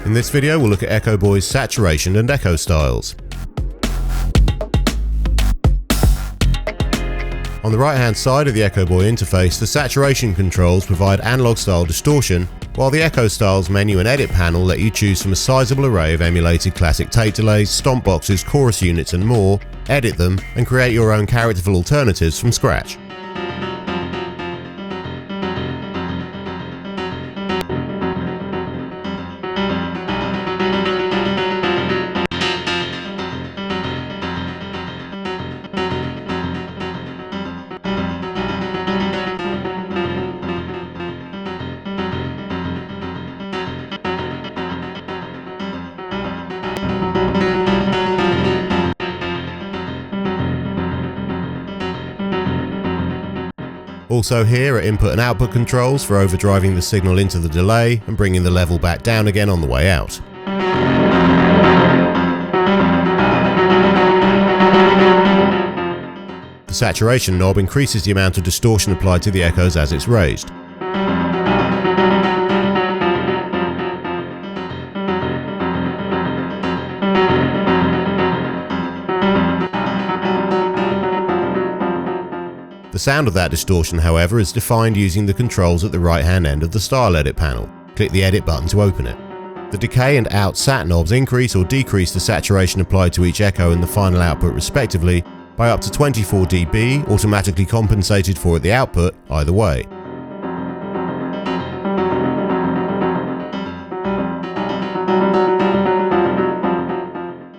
In this video we'll look at EchoBoy's saturation and echo styles. On the right hand side of the EchoBoy interface, the saturation controls provide analog style distortion, while the echo styles menu and edit panel let you choose from a sizable array of emulated classic tape delays, stomp boxes, chorus units and more, edit them and create your own characterful alternatives from scratch. Also here are input and output controls for overdriving the signal into the delay and bringing the level back down again on the way out. The saturation knob increases the amount of distortion applied to the echoes as it's raised. The sound of that distortion, however, is defined using the controls at the right-hand end of the Style Edit panel. Click the Edit button to open it. The Decay and Out Sat knobs increase or decrease the saturation applied to each echo and the final output respectively by up to 24 dB, automatically compensated for at the output, either way.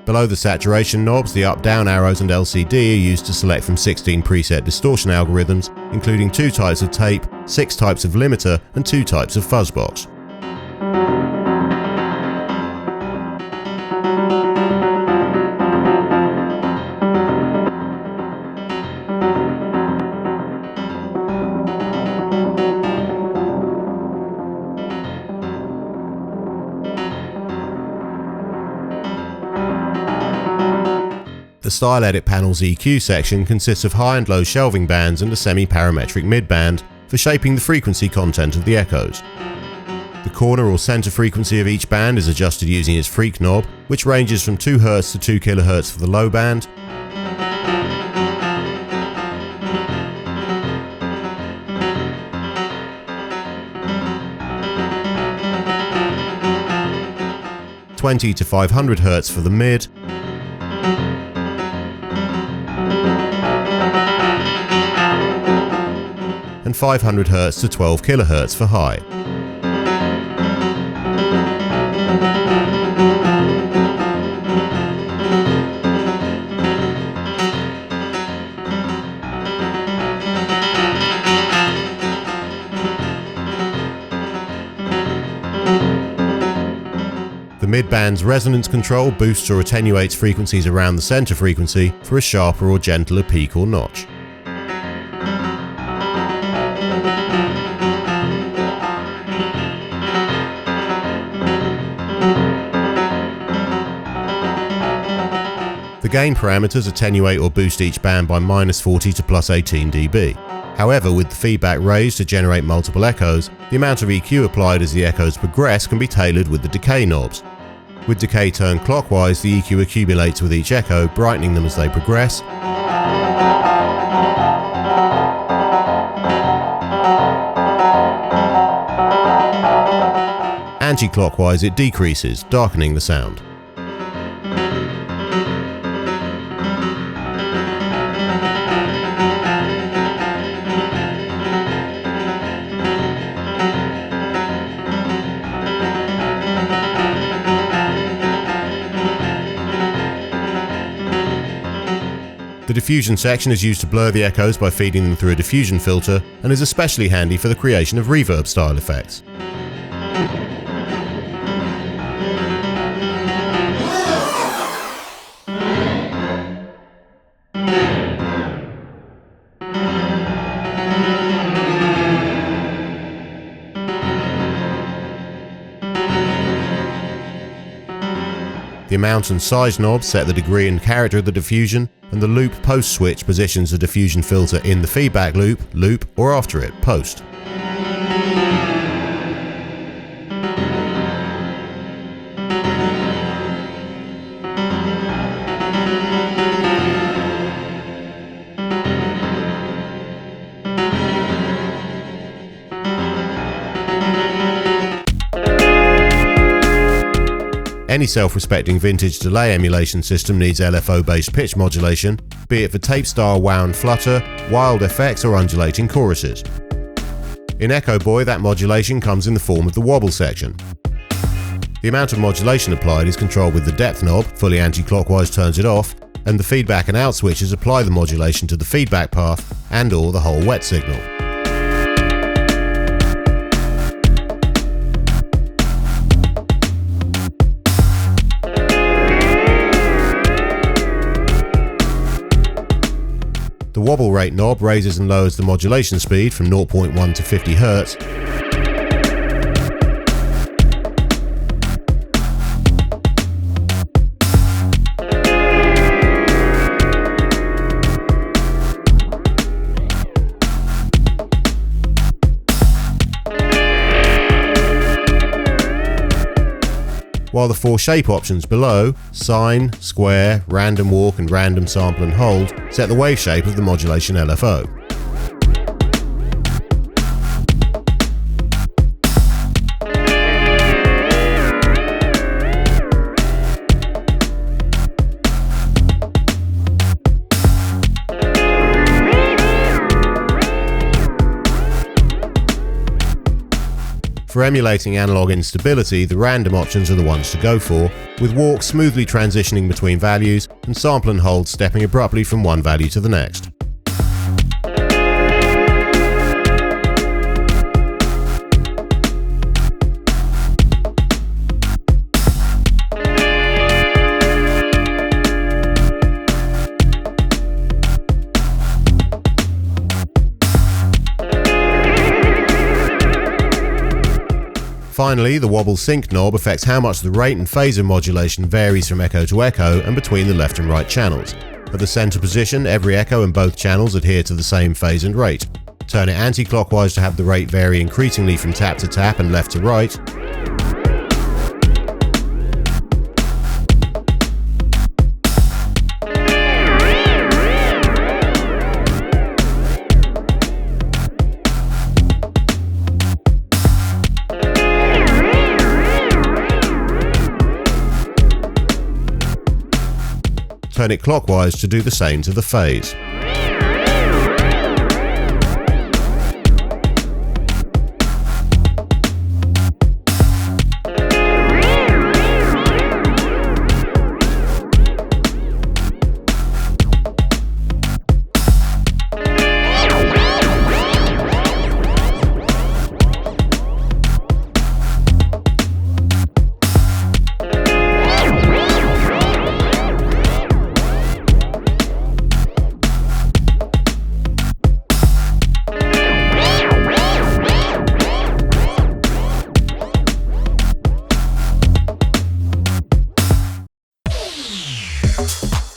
Below the saturation knobs, the up-down arrows and LCD are used to select from 16 preset distortion algorithms, including 2 types of tape, 6 types of limiter, and 2 types of fuzzbox. The Style Edit panel's EQ section consists of high and low shelving bands and a semi-parametric midband for shaping the frequency content of the echoes. The corner or center frequency of each band is adjusted using its freak knob, which ranges from 2 Hz to 2 kHz for the low band, (20 to 500 Hz for the mid, and 500 Hz to 12 kHz for high. The midband's resonance control boosts or attenuates frequencies around the center frequency for a sharper or gentler peak or notch. The gain parameters attenuate or boost each band by -40 to +18 dB. However, with the feedback raised to generate multiple echoes, the amount of EQ applied as the echoes progress can be tailored with the decay knobs. With decay turned clockwise, the EQ accumulates with each echo, brightening them as they progress. Anti-clockwise, it decreases, darkening the sound. The diffusion section is used to blur the echoes by feeding them through a diffusion filter and is especially handy for the creation of reverb style effects. The amount and size knobs set the degree and character of the diffusion, and the loop post switch positions the diffusion filter in the feedback loop, or after it, post. Any self-respecting vintage delay emulation system needs LFO-based pitch modulation, be it for tape-style wound flutter, wild effects or undulating choruses. In EchoBoy, that modulation comes in the form of the wobble section. The amount of modulation applied is controlled with the depth knob, fully anti-clockwise turns it off, and the feedback and out switches apply the modulation to the feedback path and/or the whole wet signal. The Wobble Rate knob raises and lowers the modulation speed from 0.1 to 50 Hz, while the 4 shape options below, sine, square, random walk and random sample and hold, set the wave shape of the modulation LFO. For emulating analog instability, the random options are the ones to go for, with walk smoothly transitioning between values and sample and hold stepping abruptly from one value to the next. Finally, the Wobble Synched knob affects how much the rate and phaser modulation varies from echo to echo and between the left and right channels. At the center position, every echo and both channels adhere to the same phase and rate. Turn it anti-clockwise to have the rate vary increasingly from tap to tap and left to right. Turn it clockwise to do the same to the phase.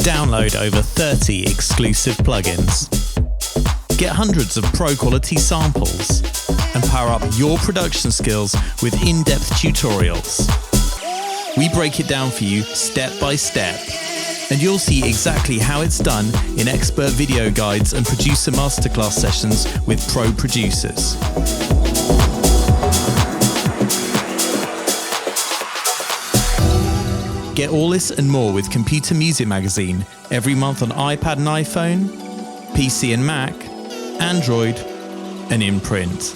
Download over 30 exclusive plugins. Get hundreds of pro-quality samples and power up your production skills with in-depth tutorials. We break it down for you step by step, and you'll see exactly how it's done in expert video guides and producer masterclass sessions with pro producers. Get all this and more with Computer Music Magazine every month on iPad and iPhone, PC and Mac, Android, and in print.